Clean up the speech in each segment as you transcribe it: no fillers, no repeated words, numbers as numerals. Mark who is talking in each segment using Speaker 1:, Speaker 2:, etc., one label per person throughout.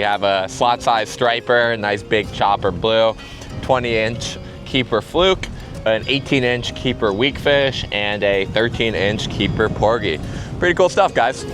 Speaker 1: have a slot size striper, a nice big chopper blue, 20-inch keeper fluke, an 18-inch keeper weakfish, and a 13-inch keeper porgy. Pretty cool stuff, guys.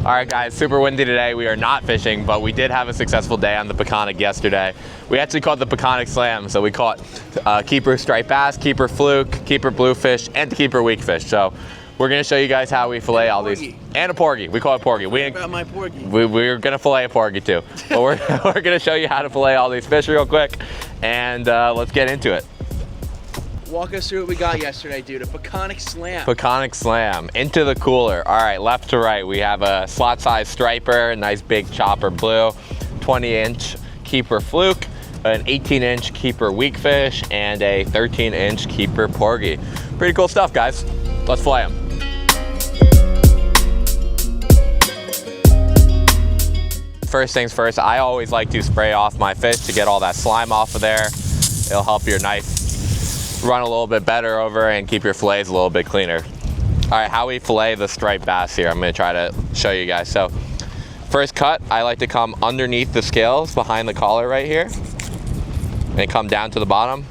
Speaker 1: All right, guys, super windy today. We are not fishing, but we did have a successful day on the Peconic yesterday. We actually caught the Peconic Slam, so we caught keeper striped bass, keeper fluke, keeper bluefish, and keeper weakfish. So we're gonna show you guys how we fillet all these. And a porgy. We call it porgy.
Speaker 2: What about my porgy?
Speaker 1: We're gonna fillet a porgy too. But we're gonna show you how to fillet all these fish real quick, and let's get into it.
Speaker 2: Walk us through what we got yesterday, dude. A Peconic Slam.
Speaker 1: Peconic Slam, into the cooler. All right, left to right, we have a slot size striper, a nice big chopper blue, 20-inch keeper fluke, an 18-inch keeper weakfish, and a 13-inch keeper porgy. Pretty cool stuff, guys. Let's fillet them. First things first, I always like to spray off my fish to get all that slime off of there. It'll help your knife run a little bit better over and keep your fillets a little bit cleaner. All right, how we fillet the striped bass here, I'm gonna try to show you guys. So first cut, I like to come underneath the scales behind the collar right here and come down to the bottom.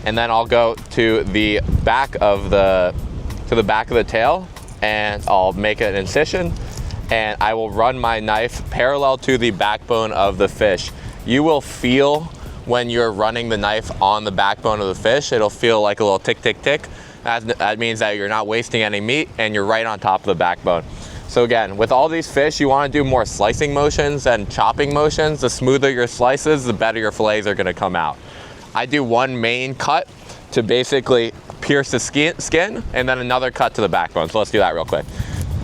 Speaker 1: And then I'll go to the back of the tail and I'll make an incision and I will run my knife parallel to the backbone of the fish. You will feel when you're running the knife on the backbone of the fish, it'll feel like a little tick, tick, tick. That means that you're not wasting any meat and you're right on top of the backbone. So again, with all these fish, you wanna do more slicing motions than chopping motions. The smoother your slices, the better your fillets are gonna come out. I do one main cut to basically pierce the skin and then another cut to the backbone. So let's do that real quick.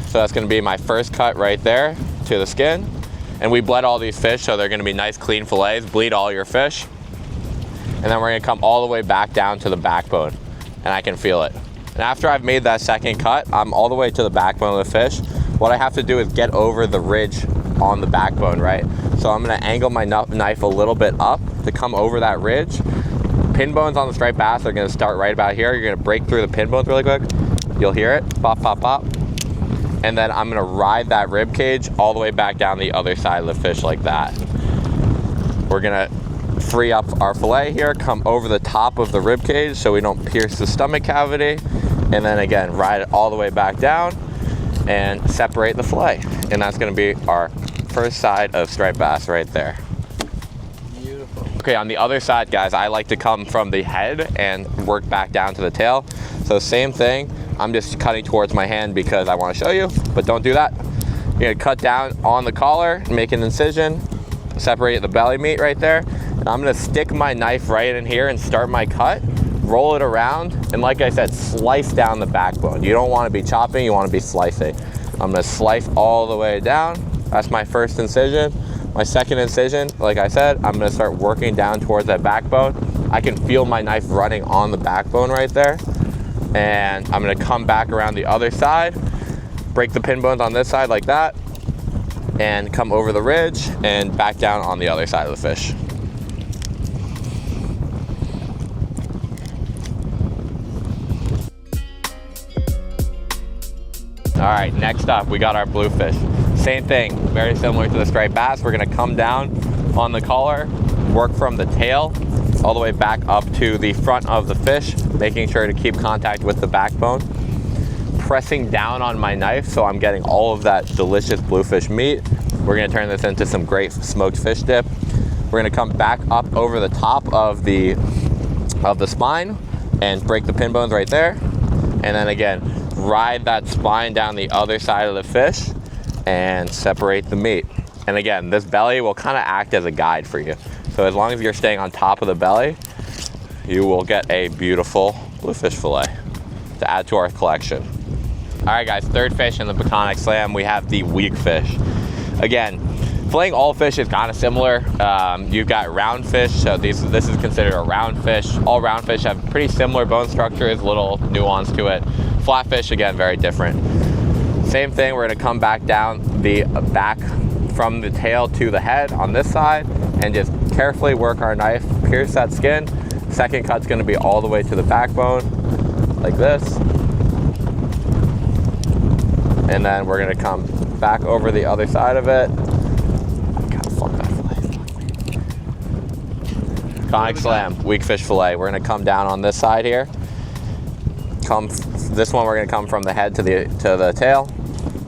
Speaker 1: So that's gonna be my first cut right there to the skin. And we bled all these fish, so they're gonna be nice, clean fillets. Bleed all your fish. And then we're gonna come all the way back down to the backbone, and I can feel it. And after I've made that second cut, I'm all the way to the backbone of the fish. What I have to do is get over the ridge on the backbone, right? So I'm gonna angle my knife a little bit up to come over that ridge. Pin bones on the striped bass are gonna start right about here. You're gonna break through the pin bones really quick. You'll hear it, pop, pop, pop. And then I'm gonna ride that rib cage all the way back down the other side of the fish like that. We're gonna free up our fillet here, come over the top of the rib cage so we don't pierce the stomach cavity, and then again ride it all the way back down and separate the fillet. And that's gonna be our first side of striped bass right there.
Speaker 2: Beautiful.
Speaker 1: Okay, on the other side, guys, I like to come from the head and work back down to the tail. So same thing, I'm just cutting towards my hand because I want to show you, but don't do that. You're gonna cut down on the collar, make an incision, separate the belly meat right there. And I'm gonna stick my knife right in here and start my cut, roll it around, and like I said, slice down the backbone. You don't wanna be chopping, you wanna be slicing. I'm gonna slice all the way down. That's my first incision. My second incision, like I said, I'm gonna start working down towards that backbone. I can feel my knife running on the backbone right there. And I'm gonna come back around the other side, break the pin bones on this side like that, and come over the ridge and back down on the other side of the fish. All right, next up, we got our bluefish. Same thing, very similar to the striped bass. We're gonna come down on the collar, work from the tail all the way back up to the front of the fish, making sure to keep contact with the backbone. Pressing down on my knife so I'm getting all of that delicious bluefish meat. We're gonna turn this into some great smoked fish dip. We're gonna come back up over the top of the spine and break the pin bones right there. And then again, ride that spine down the other side of the fish and separate the meat. And again, this belly will kind of act as a guide for you. So as long as you're staying on top of the belly, you will get a beautiful bluefish fillet to add to our collection. All right, guys, third fish in the Peconic Slam, we have the weakfish. Again, Filleting all fish is kind of similar. You've got round fish, so this is considered a round fish. All round fish have pretty similar bone structures, little nuance to it. Flatfish, again, very different. Same thing, we're gonna come back down the back from the tail to the head on this side and just carefully work our knife, pierce that skin. Second cut's gonna be all the way to the backbone, like this. And then we're gonna come back over the other side of it. God, fuck that fillet. Peconic Slam, weak fish fillet. We're gonna come down on this side here. This one we're gonna come from the head to the tail.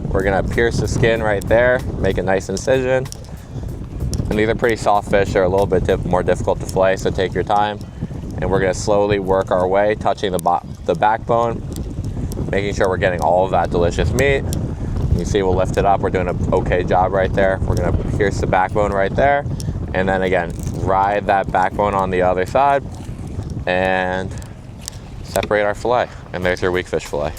Speaker 1: We're gonna pierce the skin right there, make a nice incision. And these are pretty soft fish, they're a little bit more difficult to fillet, so take your time. And we're gonna slowly work our way, touching the backbone, making sure we're getting all of that delicious meat. You see we'll lift it up, we're doing an okay job right there. We're gonna pierce the backbone right there. And then again, ride that backbone on the other side and separate our fillet. And there's your weak fish fillet.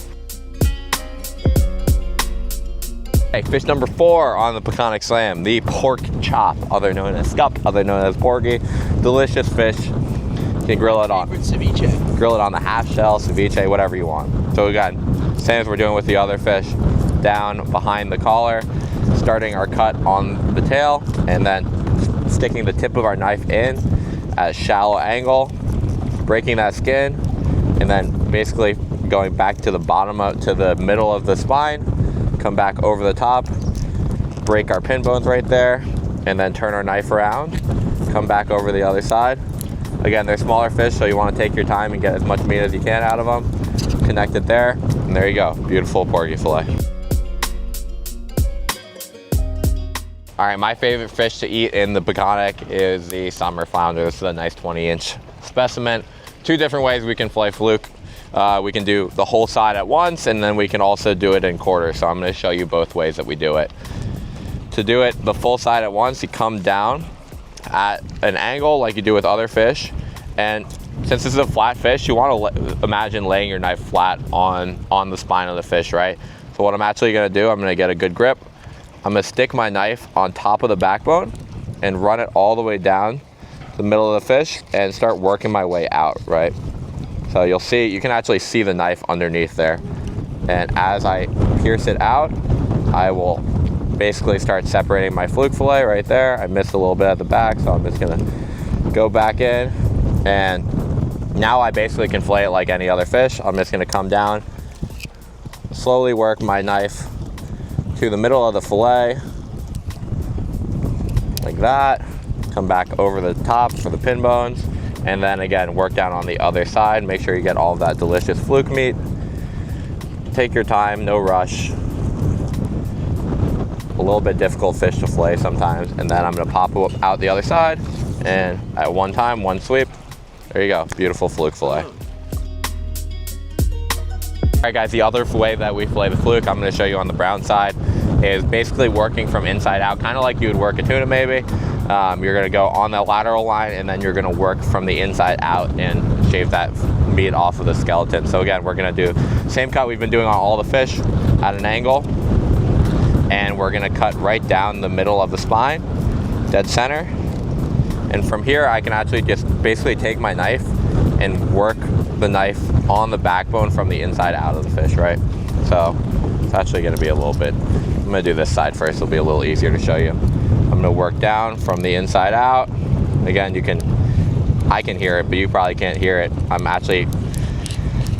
Speaker 1: Okay, fish number 4 on the Peconic Slam, the pork chop, other known as scup, other known as porgy. Delicious fish. You can grill it on
Speaker 2: ceviche.
Speaker 1: Grill it on the half shell, ceviche, whatever you want. So again, same as we're doing with the other fish, down behind the collar, starting our cut on the tail, and then sticking the tip of our knife in at a shallow angle, breaking that skin, and then basically going back to the bottom to the middle of the spine, come back over the top, break our pin bones right there, and then turn our knife around, come back over the other side. Again, they're smaller fish, so you want to take your time and get as much meat as you can out of them. Connect it there, and there you go. Beautiful porgy fillet. All right, my favorite fish to eat in the Peconic is the summer flounder. This is a nice 20-inch specimen. 2 different ways we can fillet fluke. We can do the whole side at once, and then we can also do it in quarters. So I'm gonna show you both ways that we do it. To do it the full side at once, you come down at an angle like you do with other fish. And since this is a flat fish, you wanna imagine laying your knife flat on the spine of the fish, right? So what I'm actually gonna do, I'm gonna get a good grip. I'm gonna stick my knife on top of the backbone and run it all the way down the middle of the fish and start working my way out, right? So you'll see, you can actually see the knife underneath there. And as I pierce it out, I will basically start separating my fluke fillet right there. I missed a little bit at the back, so I'm just gonna go back in. And now I basically can fillet it like any other fish. I'm just gonna come down, slowly work my knife to the middle of the fillet, like that. Come back over the top for the pin bones, and then again, work down on the other side. Make sure you get all of that delicious fluke meat. Take your time, no rush. A little bit difficult fish to fillet sometimes, and then I'm gonna pop out the other side, and at one time, one sweep, there you go, beautiful fluke fillet. All right guys, the other way that we fillet the fluke, I'm gonna show you on the brown side, is basically working from inside out, kind of like you would work a tuna maybe. You're gonna go on the lateral line, and then you're gonna work from the inside out and shave that meat off of the skeleton. So again, we're gonna do same cut we've been doing on all the fish at an angle, and we're gonna cut right down the middle of the spine, dead center. And from here, I can actually just basically take my knife and work the knife on the backbone from the inside out of the fish, right? So it's actually gonna be a little bit, I'm gonna do this side first, it'll be a little easier to show you. I'm gonna work down from the inside out. Again, I can hear it, but you probably can't hear it. I'm actually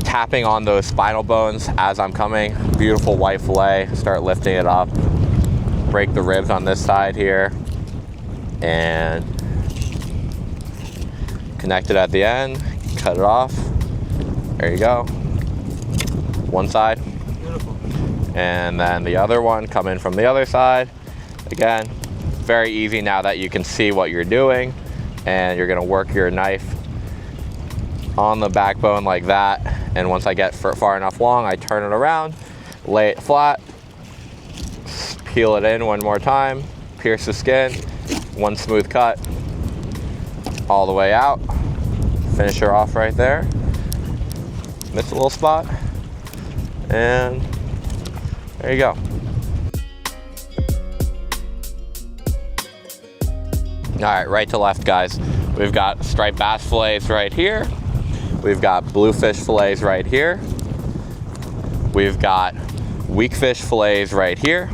Speaker 1: tapping on those spinal bones as I'm coming. Beautiful white fillet, start lifting it up. Break the ribs on this side here, and connect it at the end, cut it off. There you go. One side.
Speaker 2: Beautiful.
Speaker 1: And then the other one, come in from the other side. Again, very easy now that you can see what you're doing, and you're gonna work your knife on the backbone like that. And once I get far enough long, I turn it around, lay it flat, peel it in one more time, pierce the skin, one smooth cut, all the way out. Finish her off right there. Missed a little spot, and there you go. All right, right to left, guys. We've got striped bass fillets right here. We've got bluefish fillets right here. We've got weakfish fillets right here.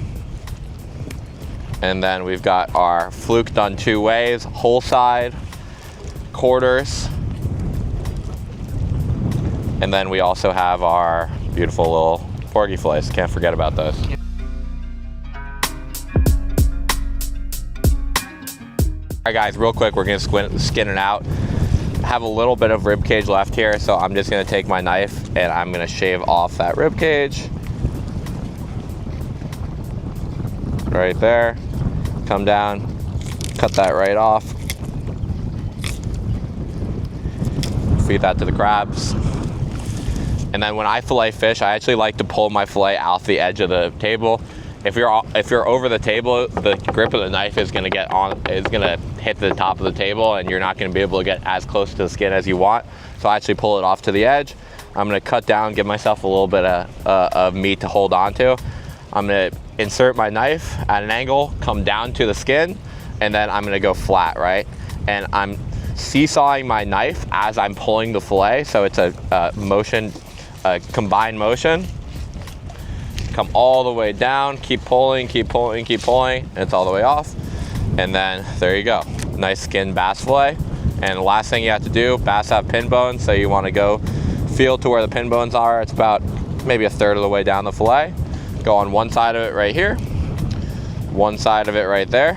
Speaker 1: And then we've got our fluke done 2 ways, whole side, quarters. And then we also have our beautiful little porgy fillets. Can't forget about those. All right, guys, real quick, we're gonna skin it out. I have a little bit of rib cage left here, so I'm just gonna take my knife and I'm gonna shave off that rib cage. Right there. Come down, cut that right off. Feed that to the crabs. And then when I fillet fish, I actually like to pull my fillet off the edge of the table. If you're over the table, the grip of the knife is gonna hit the top of the table, and you're not gonna be able to get as close to the skin as you want. So I actually pull it off to the edge. I'm gonna cut down, give myself a little bit of meat to hold on to. I'm gonna insert my knife at an angle, come down to the skin, and then I'm gonna go flat, right? And I'm seesawing my knife as I'm pulling the fillet, so it's a combined motion. Come all the way down, keep pulling, keep pulling, keep pulling, and it's all the way off. And then there you go, nice skin bass fillet. And the last thing you have to do, bass have pin bones, so you want to go feel to where the pin bones are. It's about maybe 1/3 of the way down the fillet. Go on one side of it right here, one side of it right there,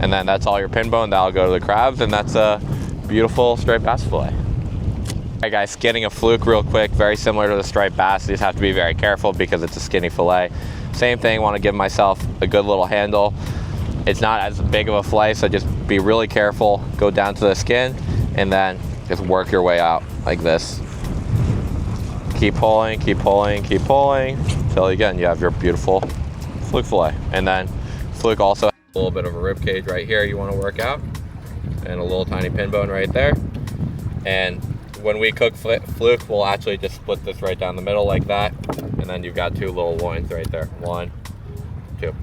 Speaker 1: and then that's all your pin bone. That'll go to the crabs, and that's a beautiful striped bass fillet. All right, guys, skinning a fluke real quick, very similar to the striped bass. You just have to be very careful because it's a skinny fillet. Same thing, want to give myself a good little handle. It's not as big of a fillet, so just be really careful. Go down to the skin, and then just work your way out like this. Keep pulling, keep pulling, keep pulling, until again, you have your beautiful fluke fillet. And then fluke also has a little bit of a rib cage right here you want to work out, and a little tiny pin bone right there. And when we cook fluke, we'll actually just split this right down the middle like that, and then you've got 2 little loins right there. 1, 2.